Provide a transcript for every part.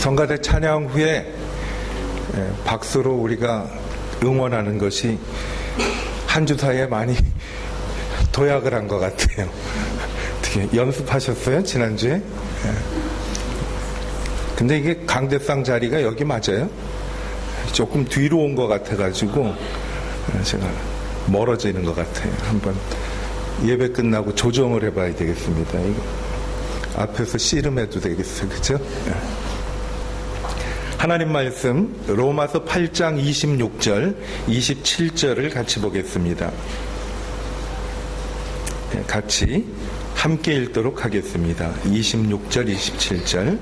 성가대 찬양 후에 박수로 우리가 응원하는 것이 한 주 사이에 많이 도약을 한 것 같아요. 어떻게 연습하셨어요? 지난주에? 근데 이게 강대상 자리가 여기 맞아요? 조금 뒤로 온 것 같아가지고 제가 멀어지는 것 같아요. 한번 예배 끝나고 조정을 해봐야 되겠습니다. 이거 앞에서 씨름해도 되겠어요. 그죠? 하나님 말씀 로마서 8장 26절 27절을 같이 보겠습니다. 같이 함께 읽도록 하겠습니다. 26절 27절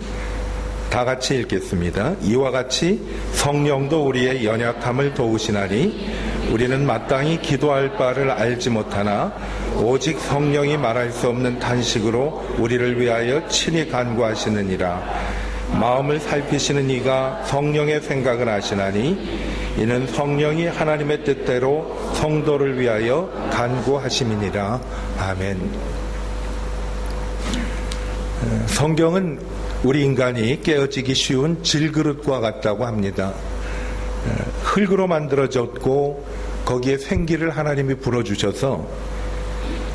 다 같이 읽겠습니다. 이와 같이 성령도 우리의 연약함을 도우시나니 우리는 마땅히 기도할 바를 알지 못하나 오직 성령이 말할 수 없는 탄식으로 우리를 위하여 친히 간구하시느니라. 마음을 살피시는 이가 성령의 생각을 아시나니 이는 성령이 하나님의 뜻대로 성도를 위하여 간구하심이니라. 아멘. 성경은 우리 인간이 깨어지기 쉬운 질그릇과 같다고 합니다. 흙으로 만들어졌고 거기에 생기를 하나님이 불어주셔서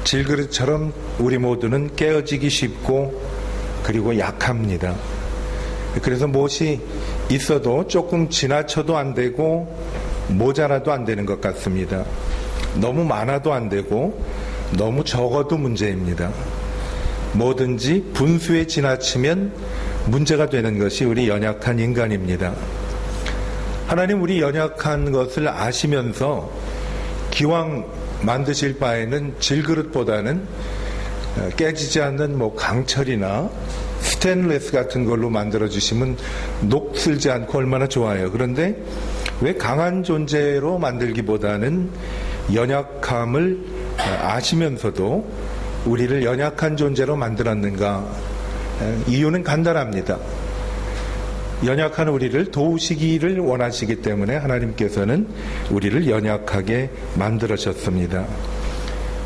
질그릇처럼 우리 모두는 깨어지기 쉽고 그리고 약합니다. 그래서 무엇이 있어도 조금 지나쳐도 안 되고 모자라도 안 되는 것 같습니다. 너무 많아도 안 되고 너무 적어도 문제입니다. 뭐든지 분수에 지나치면 문제가 되는 것이 우리 연약한 인간입니다. 하나님 우리 연약한 것을 아시면서 기왕 만드실 바에는 질그릇보다는 깨지지 않는 강철이나 스테인레스 같은 걸로 만들어주시면 녹슬지 않고 얼마나 좋아요. 그런데 왜 강한 존재로 만들기보다는 연약함을 아시면서도 우리를 연약한 존재로 만들었는가? 이유는 간단합니다. 연약한 우리를 도우시기를 원하시기 때문에 하나님께서는 우리를 연약하게 만들으셨습니다.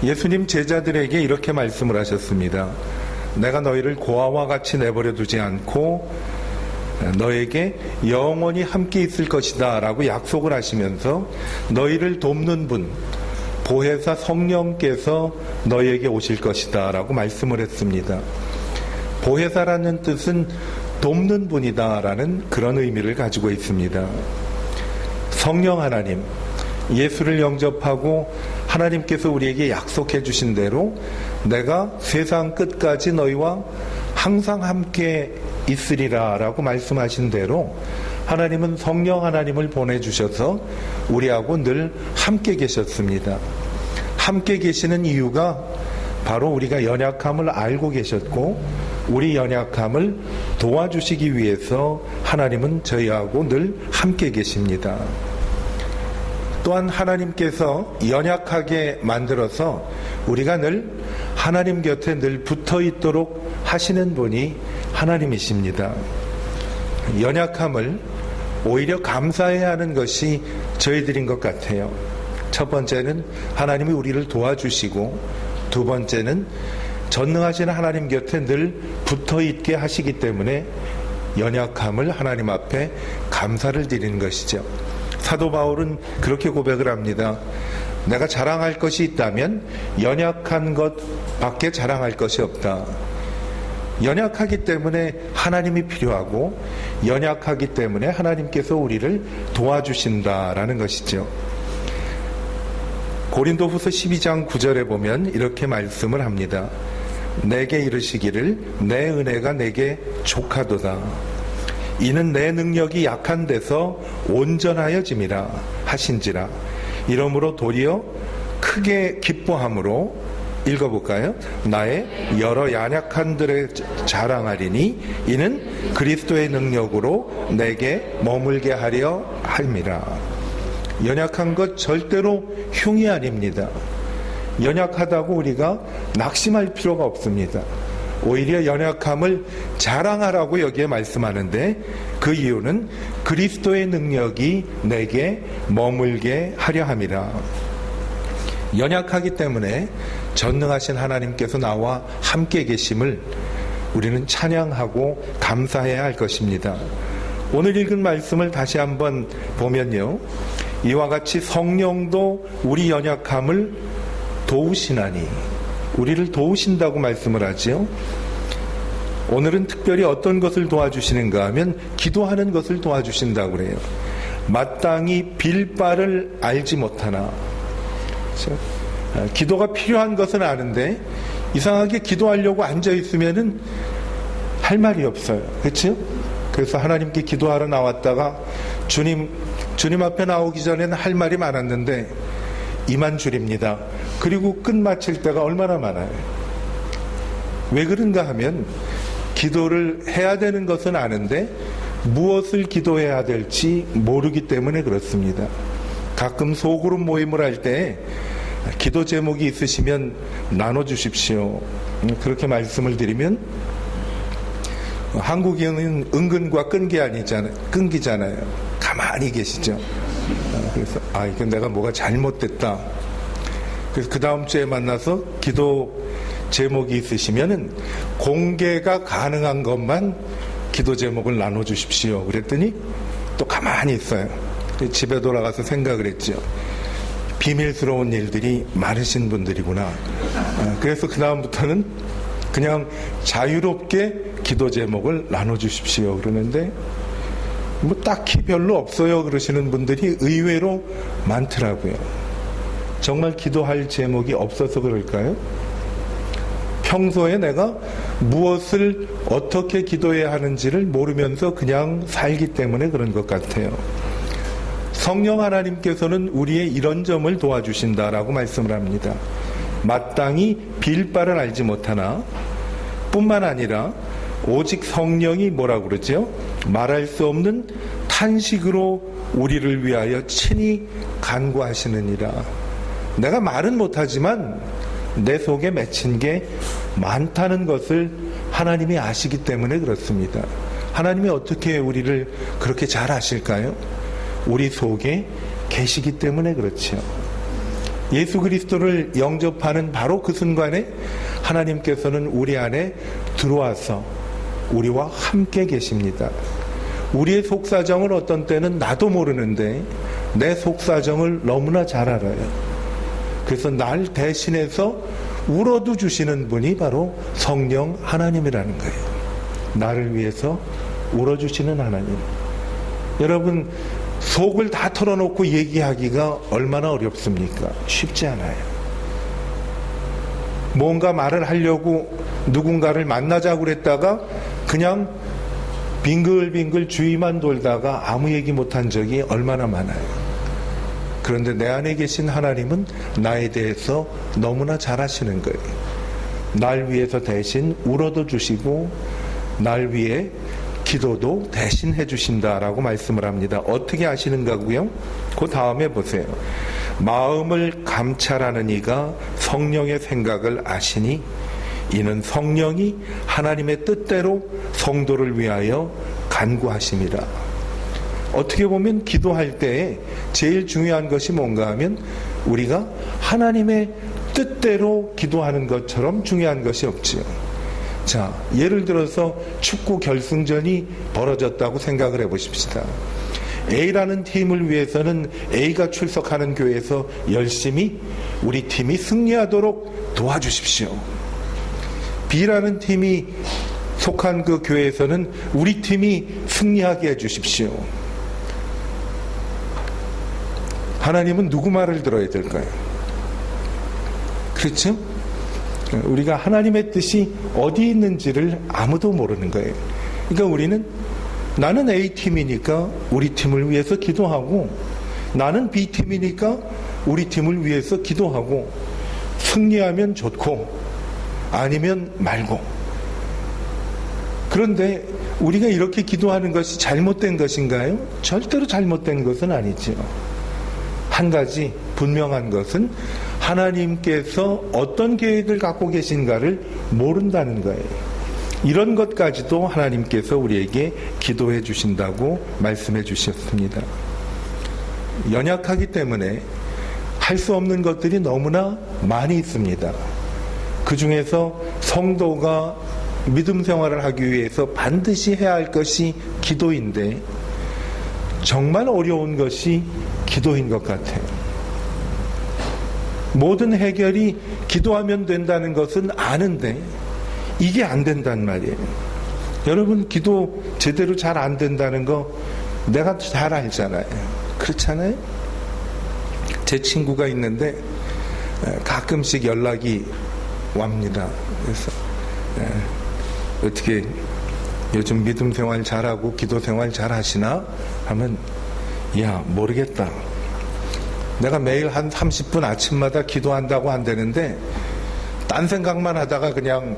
예수님 제자들에게 이렇게 말씀을 하셨습니다. 내가 너희를 고아와 같이 내버려 두지 않고 너에게 영원히 함께 있을 것이다 라고 약속을 하시면서 너희를 돕는 분, 보혜사 성령께서 너희에게 오실 것이다 라고 말씀을 했습니다. 보혜사라는 뜻은 돕는 분이다 라는 그런 의미를 가지고 있습니다. 성령 하나님, 예수를 영접하고 하나님께서 우리에게 약속해 주신 대로 내가 세상 끝까지 너희와 항상 함께 있으리라 라고 말씀하신 대로 하나님은 성령 하나님을 보내주셔서 우리하고 늘 함께 계셨습니다. 함께 계시는 이유가 바로 우리가 연약함을 알고 계셨고 우리 연약함을 도와주시기 위해서 하나님은 저희하고 늘 함께 계십니다. 또한 하나님께서 연약하게 만들어서 우리가 늘 하나님 곁에 늘 붙어 있도록 하시는 분이 하나님이십니다. 연약함을 오히려 감사해야 하는 것이 저희들인 것 같아요. 첫 번째는 하나님이 우리를 도와주시고 두 번째는 전능하신 하나님 곁에 늘 붙어 있게 하시기 때문에 연약함을 하나님 앞에 감사를 드리는 것이죠. 사도 바울은 그렇게 고백을 합니다. 내가 자랑할 것이 있다면 연약한 것밖에 자랑할 것이 없다. 연약하기 때문에 하나님이 필요하고 연약하기 때문에 하나님께서 우리를 도와주신다라는 것이죠. 고린도후서 12장 9절에 보면 이렇게 말씀을 합니다. 내게 이르시기를 내 은혜가 내게 족하도다. 이는 내 능력이 약한 데서 온전하여짐이라 하신지라. 이러므로 도리어 크게 기뻐함으로 읽어볼까요? 나의 여러 연약한들의 자랑하리니 이는 그리스도의 능력으로 내게 머물게 하려 함이라. 연약한 것 절대로 흉이 아닙니다. 연약하다고 우리가 낙심할 필요가 없습니다. 오히려 연약함을 자랑하라고 여기에 말씀하는데 그 이유는 그리스도의 능력이 내게 머물게 하려 함이라. 연약하기 때문에 전능하신 하나님께서 나와 함께 계심을 우리는 찬양하고 감사해야 할 것입니다. 오늘 읽은 말씀을 다시 한번 보면요, 이와 같이 성령도 우리 연약함을 도우시나니, 우리를 도우신다고 말씀을 하지요. 오늘은 특별히 어떤 것을 도와주시는가 하면 기도하는 것을 도와주신다고 그래요. 마땅히 빌 바를 알지 못하나. 그렇죠? 기도가 필요한 것은 아는데 이상하게 기도하려고 앉아있으면은 할 말이 없어요. 그렇죠? 그래서 하나님께 기도하러 나왔다가 주님 앞에 나오기 전에는 할 말이 많았는데 이만 줄입니다. 그리고 끝마칠 때가 얼마나 많아요. 왜 그런가 하면 기도를 해야 되는 것은 아는데 무엇을 기도해야 될지 모르기 때문에 그렇습니다. 가끔 소그룹 모임을 할 때 기도 제목이 있으시면 나눠주십시오. 그렇게 말씀을 드리면 한국인은 은근과 끈기잖아요. 가만히 계시죠. 그래서 이건 내가 뭐가 잘못됐다. 그래서 그 다음 주에 만나서 기도 제목이 있으시면은 공개가 가능한 것만 기도 제목을 나눠주십시오. 그랬더니 또 가만히 있어요. 집에 돌아가서 생각을 했죠. 비밀스러운 일들이 많으신 분들이구나. 그래서 그 다음부터는 그냥 자유롭게 기도 제목을 나눠주십시오. 그러는데 뭐 딱히 별로 없어요. 그러시는 분들이 의외로 많더라고요. 정말 기도할 제목이 없어서 그럴까요? 평소에 내가 무엇을 어떻게 기도해야 하는지를 모르면서 그냥 살기 때문에 그런 것 같아요. 성령 하나님께서는 우리의 이런 점을 도와주신다라고 말씀을 합니다. 마땅히 빌 바를 알지 못하나, 뿐만 아니라 오직 성령이 뭐라고 그러죠? 말할 수 없는 탄식으로 우리를 위하여 친히 간구하시느니라. 내가 말은 못하지만 내 속에 맺힌 게 많다는 것을 하나님이 아시기 때문에 그렇습니다. 하나님이 어떻게 우리를 그렇게 잘 아실까요? 우리 속에 계시기 때문에 그렇죠. 예수 그리스도를 영접하는 바로 그 순간에 하나님께서는 우리 안에 들어와서 우리와 함께 계십니다. 우리의 속사정을 어떤 때는 나도 모르는데 내 속사정을 너무나 잘 알아요. 그래서 날 대신해서 울어도 주시는 분이 바로 성령 하나님이라는 거예요. 나를 위해서 울어주시는 하나님. 여러분, 속을 다 털어놓고 얘기하기가 얼마나 어렵습니까? 쉽지 않아요. 뭔가 말을 하려고 누군가를 만나자고 그랬다가 그냥 빙글빙글 주위만 돌다가 아무 얘기 못한 적이 얼마나 많아요. 그런데 내 안에 계신 하나님은 나에 대해서 너무나 잘 아시는 거예요. 날 위해서 대신 울어도 주시고 날 위해 기도도 대신 해주신다라고 말씀을 합니다. 어떻게 아시는가고요? 그 다음에 보세요. 마음을 감찰하는 이가 성령의 생각을 아시니 이는 성령이 하나님의 뜻대로 성도를 위하여 간구하심이라. 어떻게 보면 기도할 때 제일 중요한 것이 뭔가 하면 우리가 하나님의 뜻대로 기도하는 것처럼 중요한 것이 없지요. 자, 예를 들어서 축구 결승전이 벌어졌다고 생각을 해보십시다. A라는 팀을 위해서는 A가 출석하는 교회에서 열심히 우리 팀이 승리하도록 도와주십시오. B라는 팀이 속한 그 교회에서는 우리 팀이 승리하게 해주십시오. 하나님은 누구 말을 들어야 될까요? 그렇죠? 우리가 하나님의 뜻이 어디 있는지를 아무도 모르는 거예요. 그러니까 우리는 나는 A팀이니까 우리 팀을 위해서 기도하고 나는 B팀이니까 우리 팀을 위해서 기도하고 승리하면 좋고 아니면 말고. 그런데 우리가 이렇게 기도하는 것이 잘못된 것인가요? 절대로 잘못된 것은 아니죠. 한 가지 분명한 것은 하나님께서 어떤 계획을 갖고 계신가를 모른다는 거예요. 이런 것까지도 하나님께서 우리에게 기도해 주신다고 말씀해 주셨습니다. 연약하기 때문에 할 수 없는 것들이 너무나 많이 있습니다. 그 중에서 성도가 믿음 생활을 하기 위해서 반드시 해야 할 것이 기도인데 정말 어려운 것이 기도인 것 같아요. 모든 해결이 기도하면 된다는 것은 아는데 이게 안 된단 말이에요. 여러분, 기도 제대로 잘 안 된다는 거 내가 잘 알잖아요. 그렇잖아요? 제 친구가 있는데 가끔씩 연락이 옵니다. 그래서 어떻게 요즘 믿음 생활 잘하고 기도 생활 잘 하시나? 하면 야, 모르겠다. 내가 매일 한 30분 아침마다 기도한다고 한다는데 딴 생각만 하다가 그냥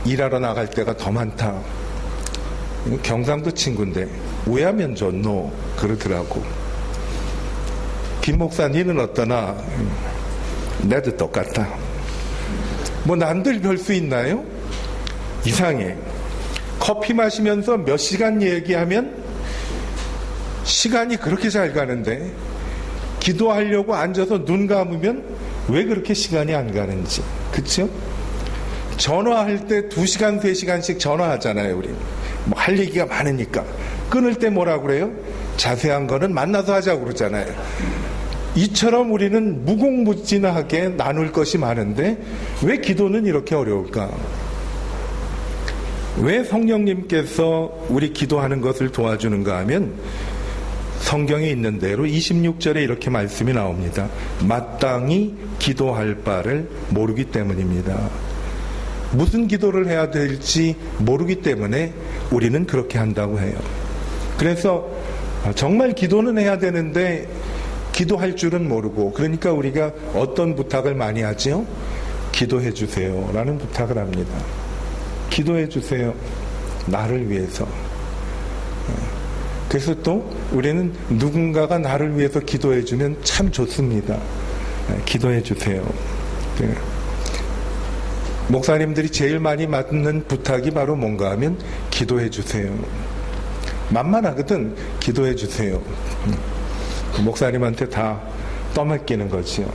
일하러 나갈 때가 더 많다. 경상도 친구인데 왜 하면 좋노? 그러더라고. 김 목사님은 어떠나? 나도 똑같다. 뭐 남들 별 수 있나요? 이상해. 커피 마시면서 몇 시간 얘기하면 시간이 그렇게 잘 가는데 기도하려고 앉아서 눈 감으면 왜 그렇게 시간이 안 가는지. 그쵸? 전화할 때 2시간, 3시간씩 전화하잖아요, 우리. 뭐 할 얘기가 많으니까. 끊을 때 뭐라 그래요? 자세한 거는 만나서 하자고 그러잖아요. 이처럼 우리는 무궁무진하게 나눌 것이 많은데 왜 기도는 이렇게 어려울까? 왜 성령님께서 우리 기도하는 것을 도와주는가 하면 성경에 있는 대로 26절에 이렇게 말씀이 나옵니다. 마땅히 기도할 바를 모르기 때문입니다. 무슨 기도를 해야 될지 모르기 때문에 우리는 그렇게 한다고 해요. 그래서 정말 기도는 해야 되는데 기도할 줄은 모르고, 그러니까 우리가 어떤 부탁을 많이 하죠? 기도해 주세요 라는 부탁을 합니다. 기도해 주세요. 나를 위해서. 그래서 또 우리는 누군가가 나를 위해서 기도해 주면 참 좋습니다. 기도해 주세요. 목사님들이 제일 많이 받는 부탁이 바로 뭔가 하면 기도해 주세요. 만만하거든. 기도해 주세요. 목사님한테 다 떠맡기는 거지요.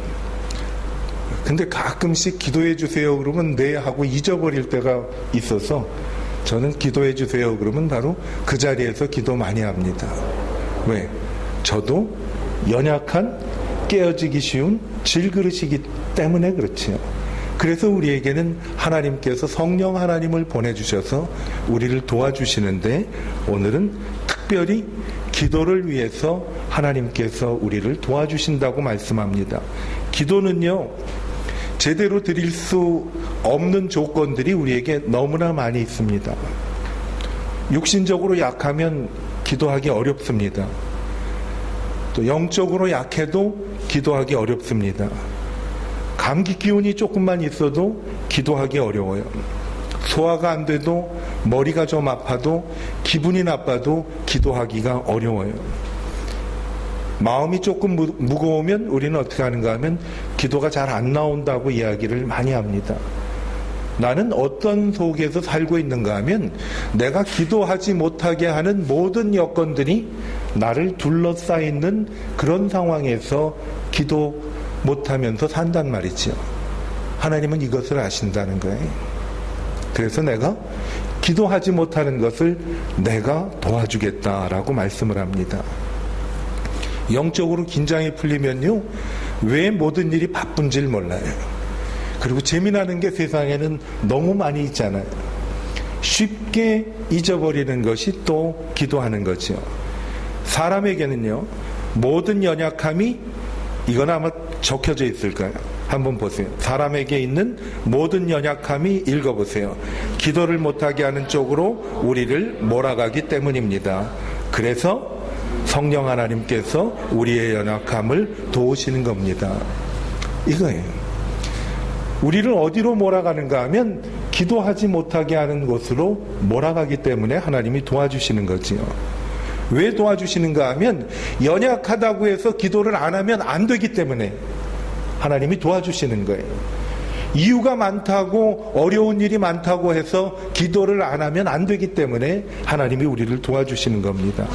근데 가끔씩 기도해 주세요 그러면 네 하고 잊어버릴 때가 있어서 저는 기도해 주세요 그러면 바로 그 자리에서 기도 많이 합니다. 왜? 저도 연약한 깨어지기 쉬운 질그릇이기 때문에 그렇지요. 그래서 우리에게는 하나님께서 성령 하나님을 보내주셔서 우리를 도와주시는데 오늘은 특별히 기도를 위해서 하나님께서 우리를 도와주신다고 말씀합니다. 기도는요, 제대로 드릴 수 없는 조건들이 우리에게 너무나 많이 있습니다. 육신적으로 약하면 기도하기 어렵습니다. 또 영적으로 약해도 기도하기 어렵습니다. 감기 기운이 조금만 있어도 기도하기 어려워요. 소화가 안 돼도 머리가 좀 아파도 기분이 나빠도 기도하기가 어려워요. 마음이 조금 무거우면 우리는 어떻게 하는가 하면 기도가 잘 안 나온다고 이야기를 많이 합니다. 나는 어떤 속에서 살고 있는가 하면 내가 기도하지 못하게 하는 모든 여건들이 나를 둘러싸이는 그런 상황에서 기도 못하면서 산단 말이죠. 하나님은 이것을 아신다는 거예요. 그래서 내가 기도하지 못하는 것을 내가 도와주겠다라고 말씀을 합니다. 영적으로 긴장이 풀리면요, 왜 모든 일이 바쁜지를 몰라요. 그리고 재미나는 게 세상에는 너무 많이 있잖아요. 쉽게 잊어버리는 것이 또 기도하는 거죠. 사람에게는요, 모든 연약함이, 이건 아마 적혀져 있을 거예요. 한번 보세요. 사람에게 있는 모든 연약함이, 읽어보세요. 기도를 못하게 하는 쪽으로 우리를 몰아가기 때문입니다. 그래서 성령 하나님께서 우리의 연약함을 도우시는 겁니다. 이거예요. 우리를 어디로 몰아가는가 하면 기도하지 못하게 하는 곳으로 몰아가기 때문에 하나님이 도와주시는 거지요. 왜 도와주시는가 하면 연약하다고 해서 기도를 안 하면 안 되기 때문에 하나님이 도와주시는 거예요. 이유가 많다고, 어려운 일이 많다고 해서 기도를 안 하면 안 되기 때문에 하나님이 우리를 도와주시는 겁니다.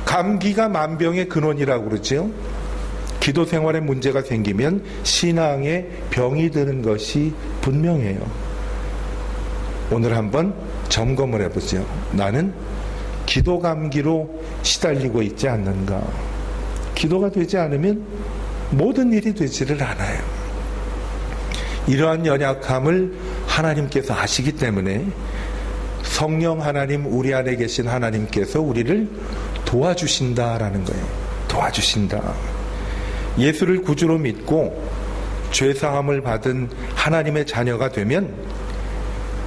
감기가 만병의 근원이라고 그러죠. 기도 생활에 문제가 생기면 신앙에 병이 드는 것이 분명해요. 오늘 한번 점검을 해보죠. 나는 기도 감기로 시달리고 있지 않는가? 기도가 되지 않으면 모든 일이 되지를 않아요. 이러한 연약함을 하나님께서 아시기 때문에 성령 하나님, 우리 안에 계신 하나님께서 우리를 도와주신다라는 거예요. 도와주신다. 예수를 구주로 믿고 죄사함을 받은 하나님의 자녀가 되면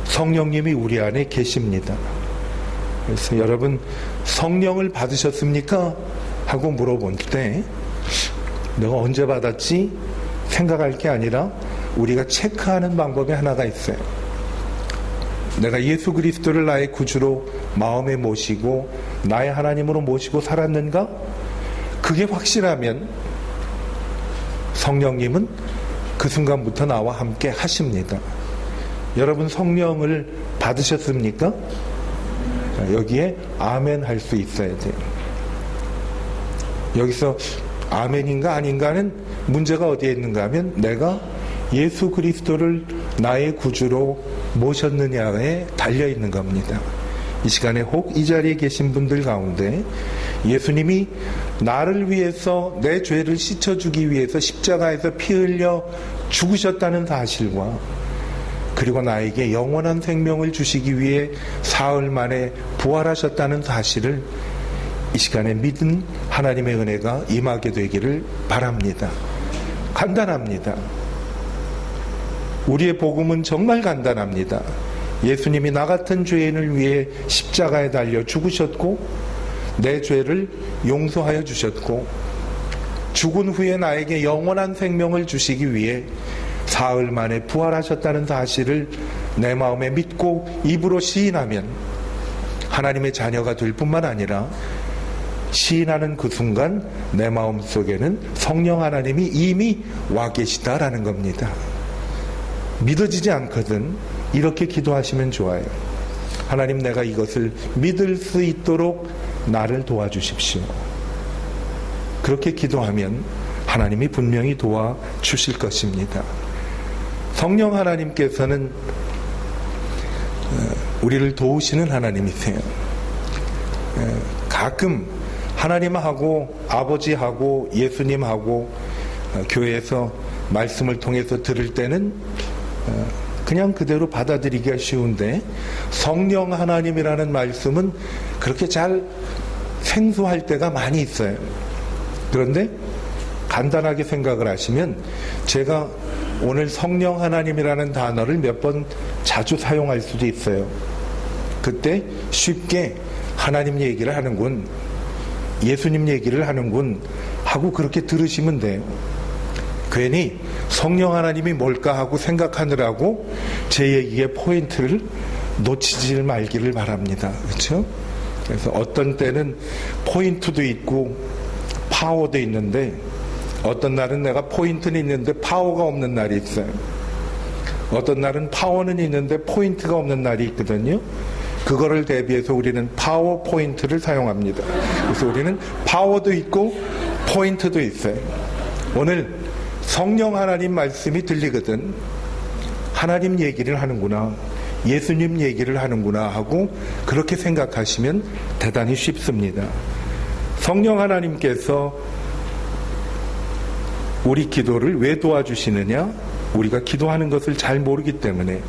성령님이 우리 안에 계십니다. 그래서 여러분, 성령을 받으셨습니까? 하고 물어볼 때 내가 언제 받았지? 생각할 게 아니라 우리가 체크하는 방법이 하나가 있어요. 내가 예수 그리스도를 나의 구주로 마음에 모시고 나의 하나님으로 모시고 살았는가? 그게 확실하면 성령님은 그 순간부터 나와 함께 하십니다. 여러분, 성령을 받으셨습니까? 여기에 아멘 할 수 있어야 돼요. 여기서 아멘인가 아닌가는 문제가 어디에 있는가 하면 내가 예수 그리스도를 나의 구주로 모셨느냐에 달려있는 겁니다. 이 시간에 혹 이 자리에 계신 분들 가운데 예수님이 나를 위해서 내 죄를 씻어주기 위해서 십자가에서 피 흘려 죽으셨다는 사실과 그리고 나에게 영원한 생명을 주시기 위해 사흘 만에 부활하셨다는 사실을 이 시간에 믿은 하나님의 은혜가 임하게 되기를 바랍니다. 간단합니다. 우리의 복음은 정말 간단합니다. 예수님이 나 같은 죄인을 위해 십자가에 달려 죽으셨고 내 죄를 용서하여 주셨고 죽은 후에 나에게 영원한 생명을 주시기 위해 사흘 만에 부활하셨다는 사실을 내 마음에 믿고 입으로 시인하면 하나님의 자녀가 될 뿐만 아니라 시인하는 그 순간 내 마음속에는 성령 하나님이 이미 와 계시다라는 겁니다. 믿어지지 않거든 이렇게 기도하시면 좋아요. 하나님, 내가 이것을 믿을 수 있도록 나를 도와주십시오. 그렇게 기도하면 하나님이 분명히 도와주실 것입니다. 성령 하나님께서는 우리를 도우시는 하나님이세요. 가끔 하나님하고 아버지하고 예수님하고 교회에서 말씀을 통해서 들을 때는 그냥 그대로 받아들이기가 쉬운데 성령 하나님이라는 말씀은 그렇게 잘 생소할 때가 많이 있어요. 그런데 간단하게 생각을 하시면 제가 오늘 성령 하나님이라는 단어를 몇 번 자주 사용할 수도 있어요. 그때 쉽게 하나님 얘기를 하는군, 예수님 얘기를 하는군 하고 그렇게 들으시면 돼요. 괜히 성령 하나님이 뭘까 하고 생각하느라고 제 얘기의 포인트를 놓치지 말기를 바랍니다. 그렇죠? 그래서 어떤 때는 포인트도 있고 파워도 있는데 어떤 날은 내가 포인트는 있는데 파워가 없는 날이 있어요. 어떤 날은 파워는 있는데 포인트가 없는 날이 있거든요. 그거를 대비해서 우리는 파워 포인트를 사용합니다. 그래서 우리는 파워도 있고 포인트도 있어요. 오늘 성령 하나님 말씀이 들리거든 하나님 얘기를 하는구나, 예수님 얘기를 하는구나 하고 그렇게 생각하시면 대단히 쉽습니다. 성령 하나님께서 우리 기도를 왜 도와주시느냐? 우리가 기도하는 것을 잘 모르기 때문에.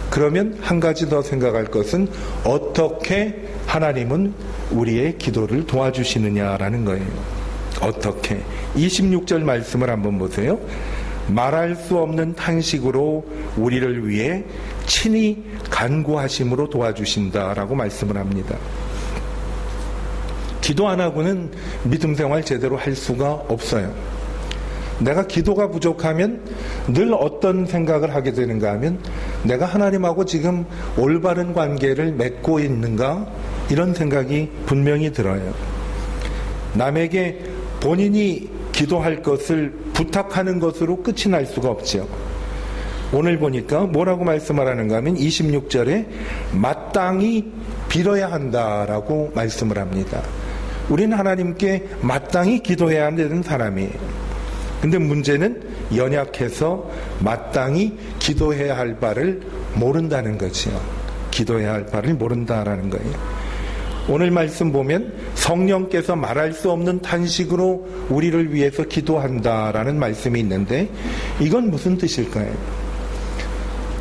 그러면 한 가지 더 생각할 것은 어떻게 하나님은 우리의 기도를 도와주시느냐라는 거예요. 어떻게? 26절 말씀을 한번 보세요. 말할 수 없는 탄식으로 우리를 위해 친히 간구하심으로 도와주신다라고 말씀을 합니다. 기도 안 하고는 믿음 생활 제대로 할 수가 없어요. 내가 기도가 부족하면 늘 어떤 생각을 하게 되는가 하면 내가 하나님하고 지금 올바른 관계를 맺고 있는가, 이런 생각이 분명히 들어요. 남에게 본인이 기도할 것을 부탁하는 것으로 끝이 날 수가 없죠. 오늘 보니까 뭐라고 말씀을 하는가 하면 26절에 마땅히 빌어야 한다라고 말씀을 합니다. 우리는 하나님께 마땅히 기도해야 되는 사람이에요. 근데 문제는 연약해서 마땅히 기도해야 할 바를 모른다는 거지요. 기도해야 할 바를 모른다라는 거예요. 오늘 말씀 보면 성령께서 말할 수 없는 탄식으로 우리를 위해서 기도한다라는 말씀이 있는데 이건 무슨 뜻일까요?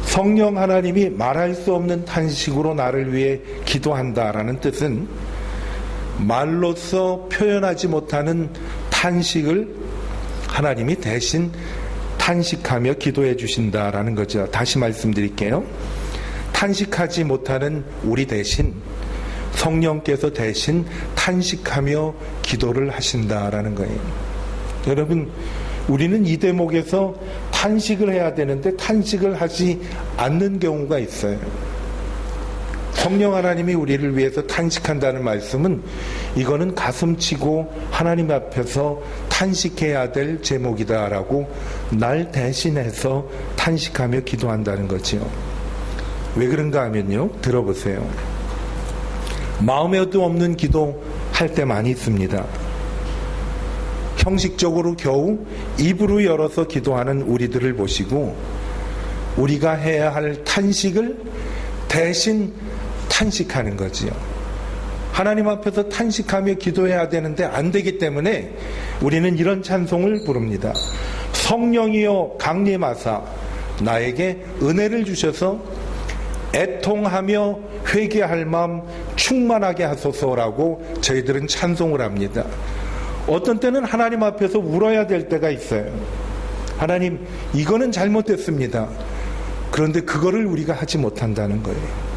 성령 하나님이 말할 수 없는 탄식으로 나를 위해 기도한다라는 뜻은 말로써 표현하지 못하는 탄식을 하나님이 대신 탄식하며 기도해 주신다라는 거죠. 다시 말씀드릴게요. 탄식하지 못하는 우리 대신 성령께서 대신 탄식하며 기도를 하신다라는 거예요. 여러분, 우리는 이 대목에서 탄식을 해야 되는데 탄식을 하지 않는 경우가 있어요. 성령 하나님이 우리를 위해서 탄식한다는 말씀은 이거는 가슴치고 하나님 앞에서 탄식해야 될 제목이다라고 날 대신해서 탄식하며 기도한다는 거지요. 왜 그런가 하면요, 들어보세요. 마음에도 없는 기도 할 때 많이 있습니다. 형식적으로 겨우 입으로 열어서 기도하는 우리들을 보시고 우리가 해야 할 탄식을 대신 탄식하는 거지요. 하나님 앞에서 탄식하며 기도해야 되는데 안 되기 때문에 우리는 이런 찬송을 부릅니다. 성령이여 강림하사 나에게 은혜를 주셔서 애통하며 회개할 마음 충만하게 하소서라고 저희들은 찬송을 합니다. 어떤 때는 하나님 앞에서 울어야 될 때가 있어요. 하나님, 이거는 잘못됐습니다. 그런데 그거를 우리가 하지 못한다는 거예요.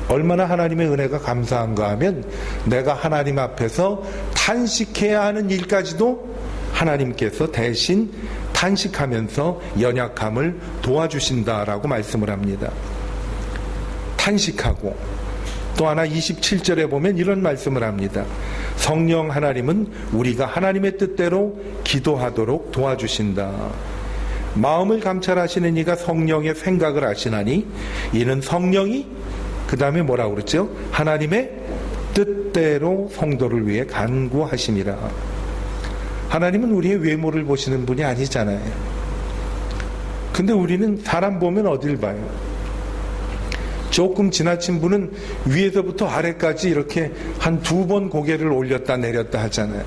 얼마나 하나님의 은혜가 감사한가 하면 내가 하나님 앞에서 탄식해야 하는 일까지도 하나님께서 대신 탄식하면서 연약함을 도와주신다라고 말씀을 합니다. 탄식하고 또 하나 27절에 보면 이런 말씀을 합니다. 성령 하나님은 우리가 하나님의 뜻대로 기도하도록 도와주신다. 마음을 감찰하시는 이가 성령의 생각을 아시나니 이는 성령이 그 다음에 뭐라고 그랬죠? 하나님의 뜻대로 성도를 위해 간구하심이라. 하나님은 우리의 외모를 보시는 분이 아니잖아요. 근데 우리는 사람 보면 어딜 봐요? 조금 지나친 분은 위에서부터 아래까지 이렇게 한 2번 고개를 올렸다 내렸다 하잖아요.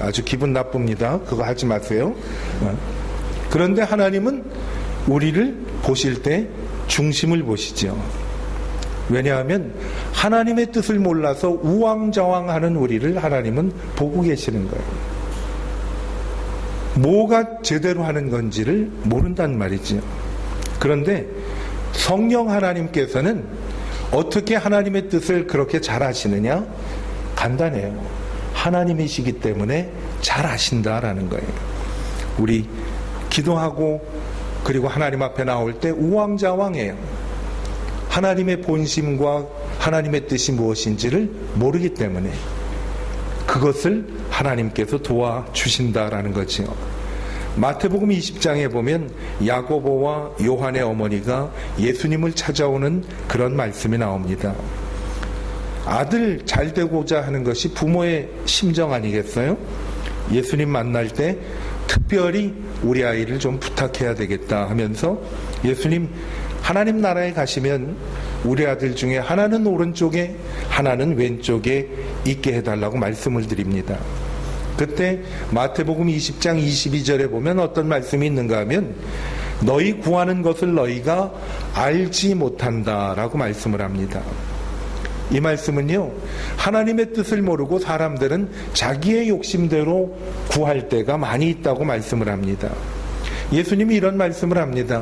아주 기분 나쁩니다. 그거 하지 마세요. 그런데 하나님은 우리를 보실 때 중심을 보시죠. 왜냐하면 하나님의 뜻을 몰라서 우왕좌왕하는 우리를 하나님은 보고 계시는 거예요. 뭐가 제대로 하는 건지를 모른단 말이죠. 그런데 성령 하나님께서는 어떻게 하나님의 뜻을 그렇게 잘 아시느냐? 간단해요. 하나님이시기 때문에 잘 아신다라는 거예요. 우리 기도하고 그리고 하나님 앞에 나올 때 우왕좌왕해요. 하나님의 본심과 하나님의 뜻이 무엇인지를 모르기 때문에 그것을 하나님께서 도와주신다라는 거지요. 마태복음 20장에 보면 야고보와 요한의 어머니가 예수님을 찾아오는 그런 말씀이 나옵니다. 아들 잘 되고자 하는 것이 부모의 심정 아니겠어요? 예수님 만날 때 특별히 우리 아이를 좀 부탁해야 되겠다 하면서 예수님 하나님 나라에 가시면 우리 아들 중에 하나는 오른쪽에 하나는 왼쪽에 있게 해달라고 말씀을 드립니다. 그때 마태복음 20장 22절에 보면 어떤 말씀이 있는가 하면 너희 구하는 것을 너희가 알지 못한다라고 말씀을 합니다. 이 말씀은요, 하나님의 뜻을 모르고 사람들은 자기의 욕심대로 구할 때가 많이 있다고 말씀을 합니다. 예수님이 이런 말씀을 합니다.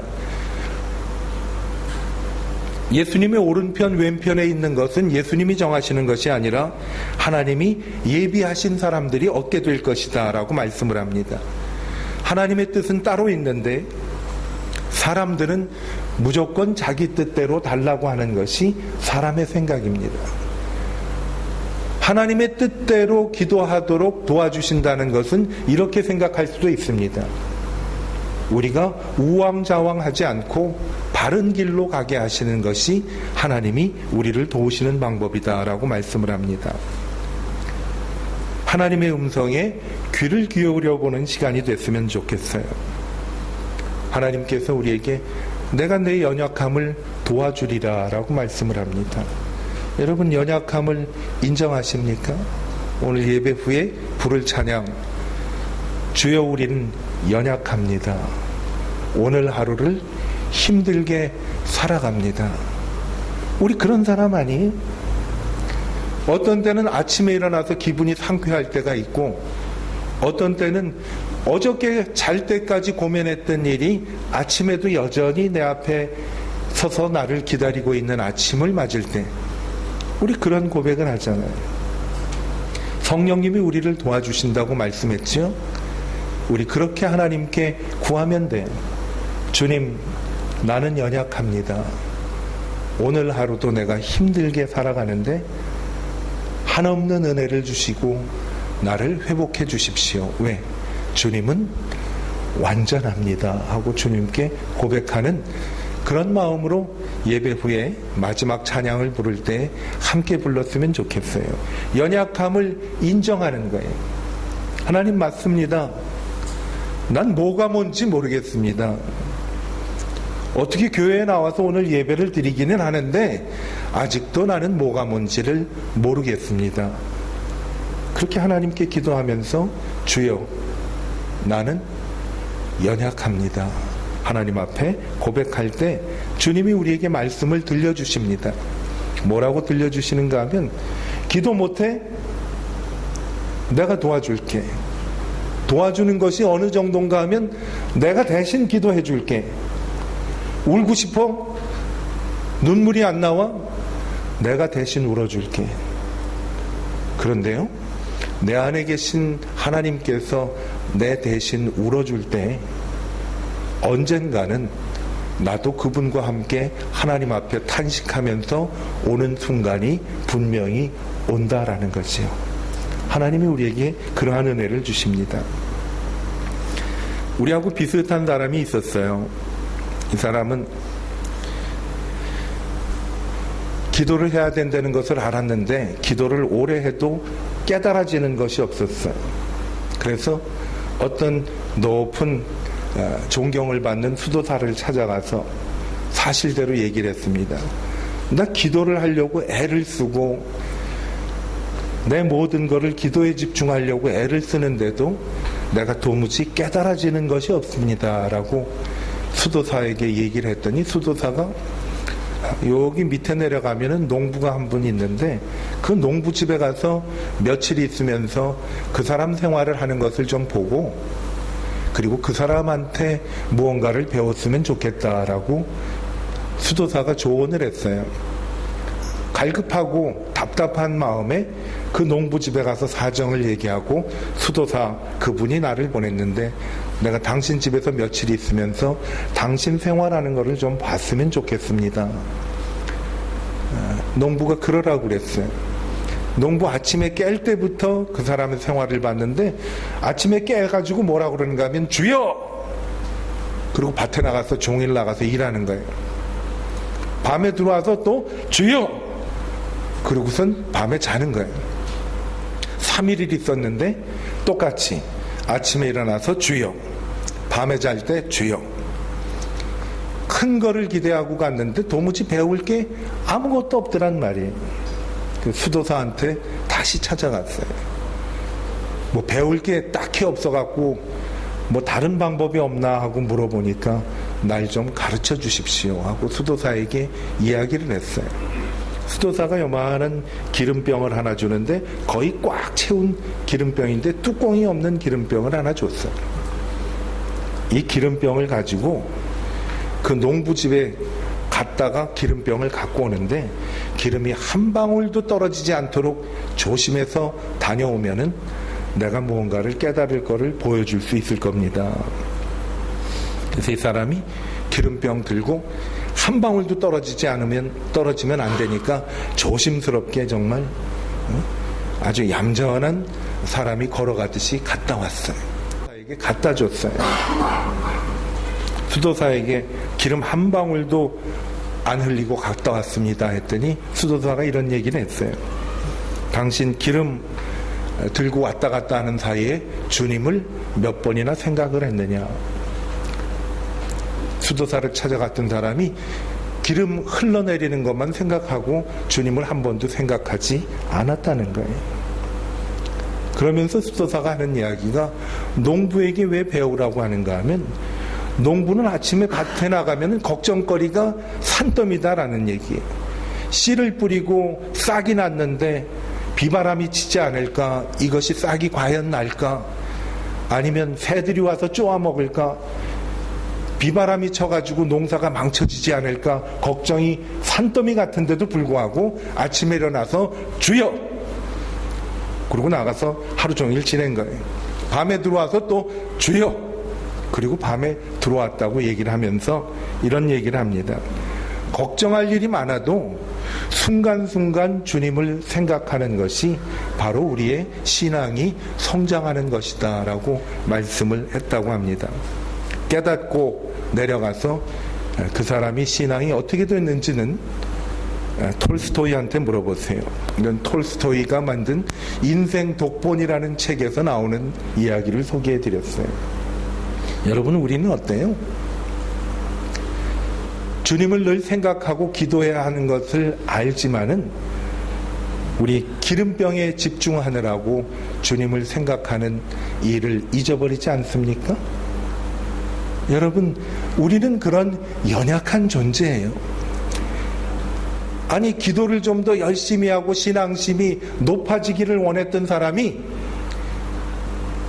예수님의 오른편 왼편에 있는 것은 예수님이 정하시는 것이 아니라 하나님이 예비하신 사람들이 얻게 될 것이다 라고 말씀을 합니다. 하나님의 뜻은 따로 있는데 사람들은 무조건 자기 뜻대로 달라고 하는 것이 사람의 생각입니다. 하나님의 뜻대로 기도하도록 도와주신다는 것은 이렇게 생각할 수도 있습니다. 우리가 우왕좌왕하지 않고 바른 길로 가게 하시는 것이 하나님이 우리를 도우시는 방법이다라고 말씀을 합니다. 하나님의 음성에 귀를 기울여 보는 시간이 됐으면 좋겠어요. 하나님께서 우리에게 내가 내 연약함을 도와주리라 라고 말씀을 합니다. 여러분 연약함을 인정하십니까? 오늘 예배 후에 부를 찬양 주여 우리는 연약합니다. 오늘 하루를 힘들게 살아갑니다. 우리 그런 사람 아니에요? 어떤 때는 아침에 일어나서 기분이 상쾌할 때가 있고 어떤 때는 어저께 잘 때까지 고민했던 일이 아침에도 여전히 내 앞에 서서 나를 기다리고 있는 아침을 맞을 때 우리 그런 고백을 하잖아요. 성령님이 우리를 도와주신다고 말씀했죠. 우리 그렇게 하나님께 구하면 돼요. 주님, 나는 연약합니다. 오늘 하루도 내가 힘들게 살아가는데 한없는 은혜를 주시고 나를 회복해 주십시오. 왜? 주님은 완전합니다 하고 주님께 고백하는 그런 마음으로 예배 후에 마지막 찬양을 부를 때 함께 불렀으면 좋겠어요. 연약함을 인정하는 거예요. 하나님 맞습니다. 난 뭐가 뭔지 모르겠습니다. 어떻게 교회에 나와서 오늘 예배를 드리기는 하는데 아직도 나는 뭐가 뭔지를 모르겠습니다. 그렇게 하나님께 기도하면서 주여 나는 연약합니다. 하나님 앞에 고백할 때 주님이 우리에게 말씀을 들려주십니다. 뭐라고 들려주시는가 하면 기도 못해? 내가 도와줄게. 도와주는 것이 어느 정도인가 하면 내가 대신 기도해 줄게. 울고 싶어? 눈물이 안 나와? 내가 대신 울어줄게. 그런데요, 내 안에 계신 하나님께서 내 대신 울어줄 때 언젠가는 나도 그분과 함께 하나님 앞에 탄식하면서 오는 순간이 분명히 온다라는 거지요. 하나님이 우리에게 그러한 은혜를 주십니다. 우리하고 비슷한 사람이 있었어요. 이 사람은 기도를 해야 된다는 것을 알았는데 기도를 오래 해도 깨달아지는 것이 없었어요. 그래서 어떤 높은 존경을 받는 수도사를 찾아가서 사실대로 얘기를 했습니다. 나 기도를 하려고 애를 쓰고 내 모든 것을 기도에 집중하려고 애를 쓰는데도 내가 도무지 깨달아지는 것이 없습니다 라고 수도사에게 얘기를 했더니 수도사가 여기 밑에 내려가면은 농부가 한 분 있는데 그 농부집에 가서 며칠 있으면서 그 사람 생활을 하는 것을 좀 보고 그리고 그 사람한테 무언가를 배웠으면 좋겠다라고 수도사가 조언을 했어요. 갈급하고 답답한 마음에 그 농부집에 가서 사정을 얘기하고 수도사 그분이 나를 보냈는데 내가 당신 집에서 며칠 있으면서 당신 생활하는 것을 좀 봤으면 좋겠습니다. 농부가 그러라고 그랬어요. 농부 아침에 깰 때부터 그 사람의 생활을 봤는데 아침에 깨가지고 뭐라고 그러는가 하면 주여! 그리고 밭에 나가서 종일 나가서 일하는 거예요. 밤에 들어와서 또 주여! 그러고선 밤에 자는 거예요. 3일 있었는데 똑같이 아침에 일어나서 주여, 밤에 잘 때 주여. 큰 거를 기대하고 갔는데 도무지 배울 게 아무것도 없더란 말이에요. 그 수도사한테 다시 찾아갔어요. 뭐 배울 게 딱히 없어갖고 뭐 다른 방법이 없나 하고 물어보니까 날 좀 가르쳐 주십시오 하고 수도사에게 이야기를 했어요. 수도사가 요만한 기름병을 하나 주는데 거의 꽉 채운 기름병인데 뚜껑이 없는 기름병을 하나 줬어요. 이 기름병을 가지고 그 농부집에 갔다가 기름병을 갖고 오는데 기름이 한 방울도 떨어지지 않도록 조심해서 다녀오면은 내가 무언가를 깨달을 거를 보여줄 수 있을 겁니다. 그래서 이 사람이 기름병 들고 한 방울도 떨어지면 안 되니까 조심스럽게 정말 아주 얌전한 사람이 걸어가듯이 갔다 왔어요. 수도사에게 갖다 줬어요. 수도사에게 기름 한 방울도 안 흘리고 갔다 왔습니다 했더니 수도사가 이런 얘기를 했어요. 당신 기름 들고 왔다 갔다 하는 사이에 주님을 몇 번이나 생각을 했느냐. 수도사를 찾아갔던 사람이 기름 흘러내리는 것만 생각하고 주님을 한 번도 생각하지 않았다는 거예요. 그러면서 수도사가 하는 이야기가 농부에게 왜 배우라고 하는가 하면 농부는 아침에 밭에 나가면 걱정거리가 산더미다라는 얘기예요. 씨를 뿌리고 싹이 났는데 비바람이 치지 않을까? 이것이 싹이 과연 날까? 아니면 새들이 와서 쪼아먹을까? 비바람이 쳐가지고 농사가 망쳐지지 않을까? 걱정이 산더미 같은데도 불구하고 아침에 일어나서 주여! 그러고 나가서 하루 종일 지낸 거예요. 밤에 들어와서 또 주여! 그리고 밤에 들어왔다고 얘기를 하면서 이런 얘기를 합니다. 걱정할 일이 많아도 순간순간 주님을 생각하는 것이 바로 우리의 신앙이 성장하는 것이다 라고 말씀을 했다고 합니다. 깨닫고 내려가서 그 사람이 신앙이 어떻게 됐는지는 톨스토이한테 물어보세요. 이런 톨스토이가 만든 인생 독본이라는 책에서 나오는 이야기를 소개해 드렸어요. 여러분, 우리는 어때요? 주님을 늘 생각하고 기도해야 하는 것을 알지만은 우리 기름병에 집중하느라고 주님을 생각하는 일을 잊어버리지 않습니까? 여러분, 우리는 그런 연약한 존재예요. 아니, 기도를 좀 더 열심히 하고 신앙심이 높아지기를 원했던 사람이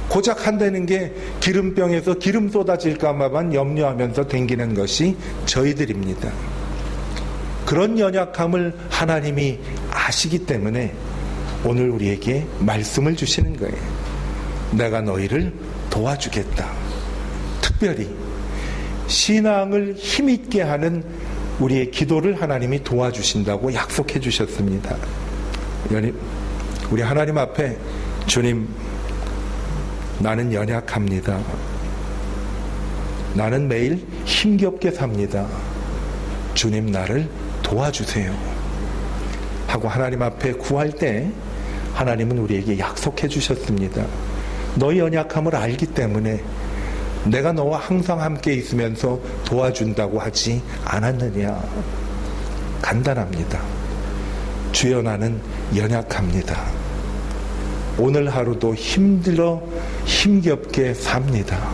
고작 한다는 게 기름병에서 기름 쏟아질까만 염려하면서 댕기는 것이 저희들입니다. 그런 연약함을 하나님이 아시기 때문에 오늘 우리에게 말씀을 주시는 거예요. 내가 너희를 도와주겠다. 특별히 신앙을 힘있게 하는 우리의 기도를 하나님이 도와주신다고 약속해 주셨습니다. 우리 하나님 앞에 주님, 나는 연약합니다. 나는 매일 힘겹게 삽니다. 주님, 나를 도와주세요. 하고 하나님 앞에 구할 때 하나님은 우리에게 약속해 주셨습니다. 너의 연약함을 알기 때문에 내가 너와 항상 함께 있으면서 도와준다고 하지 않았느냐. 간단합니다. 주여, 나는 연약합니다. 오늘 하루도 힘겹게 삽니다.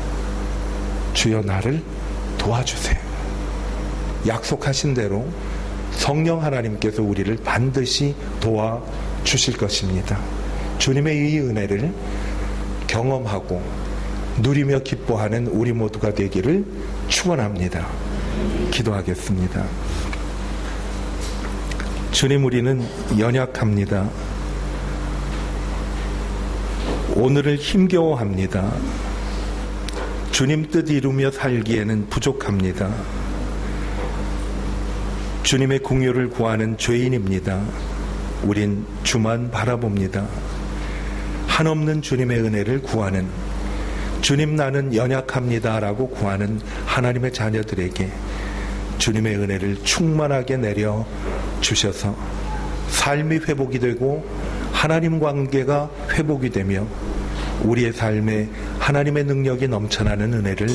주여, 나를 도와주세요. 약속하신 대로 성령 하나님께서 우리를 반드시 도와주실 것입니다. 주님의 이 은혜를 경험하고 누리며 기뻐하는 우리 모두가 되기를 축원합니다. 기도하겠습니다. 주님, 우리는 연약합니다. 오늘을 힘겨워합니다. 주님 뜻 이루며 살기에는 부족합니다. 주님의 공유를 구하는 죄인입니다. 우린 주만 바라봅니다. 한없는 주님의 은혜를 구하는, 주님 나는 연약합니다 라고 구하는 하나님의 자녀들에게 주님의 은혜를 충만하게 내려 주셔서 삶이 회복이 되고 하나님 관계가 회복이 되며 우리의 삶에 하나님의 능력이 넘쳐나는 은혜를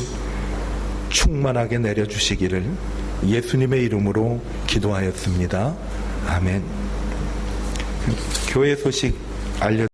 충만하게 내려주시기를 예수님의 이름으로 기도하였습니다. 아멘. 교회 소식